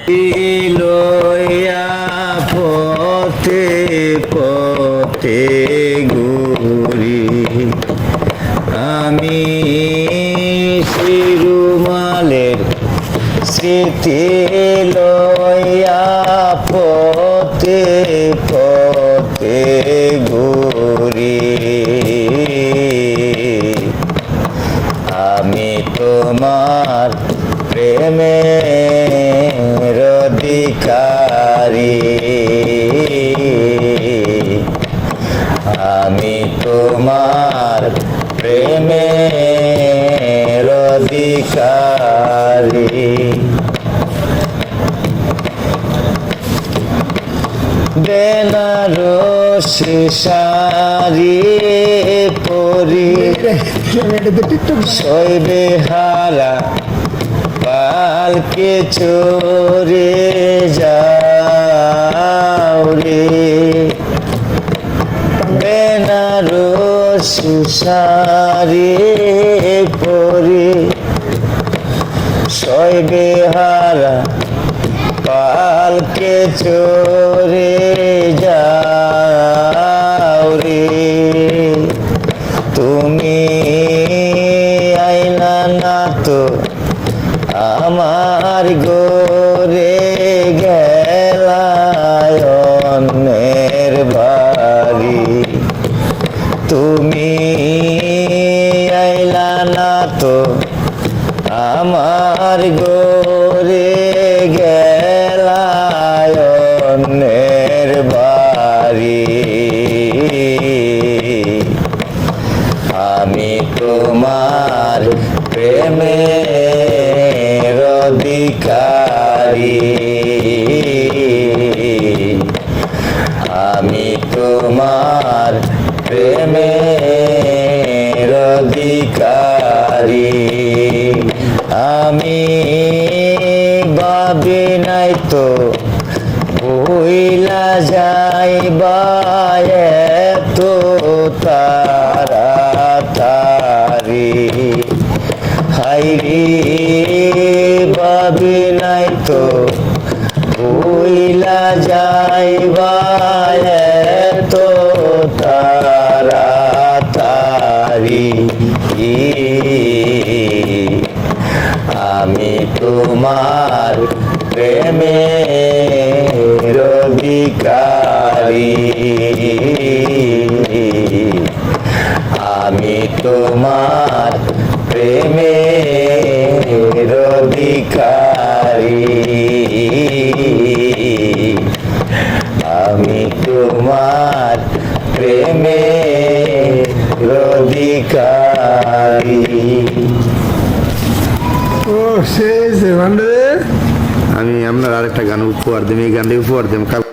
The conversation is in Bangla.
লইয়া পথে পথে ঘুরি আমি শিরুমালের স্মৃতি লইয়া পথে পথে ঘুরি আমি তোমার প্রেমের অধিকারী আমি তোমার প্রেমের অধিকারী বেনারসি শাড়ি পরি শৈবে হারা পালকে চোরে যাও রে বেনারসি শাড়ি পরি শৈবে হারা পালকে চোরে যাও রে তুমি আইলা না তো আমার গোরে গেলায় অন্যের বাড়ি তুমি আইলা না তো আমার গোরে গেলায় অন্যের বাড়ি আমি তোমার প্রেমের অধিকারী আমি তোমার প্রেমের অধিকারী আমি ভাবি নাই তো ভুইলা যাইবা এত তাড়াতাড়ি হাইরে ভাবি নাই তো ভুইলা যাইবা এত তাড়াতাড়ি আমি তোমার প্রেমের অধিকারী আমি তোমার প্রেমের অধিকারী আমি তোমার প্রেমের অধিকারী ও সেই আমি আপনার আরেকটা গান উপহার দেব, এই গানটা উপহার দেব।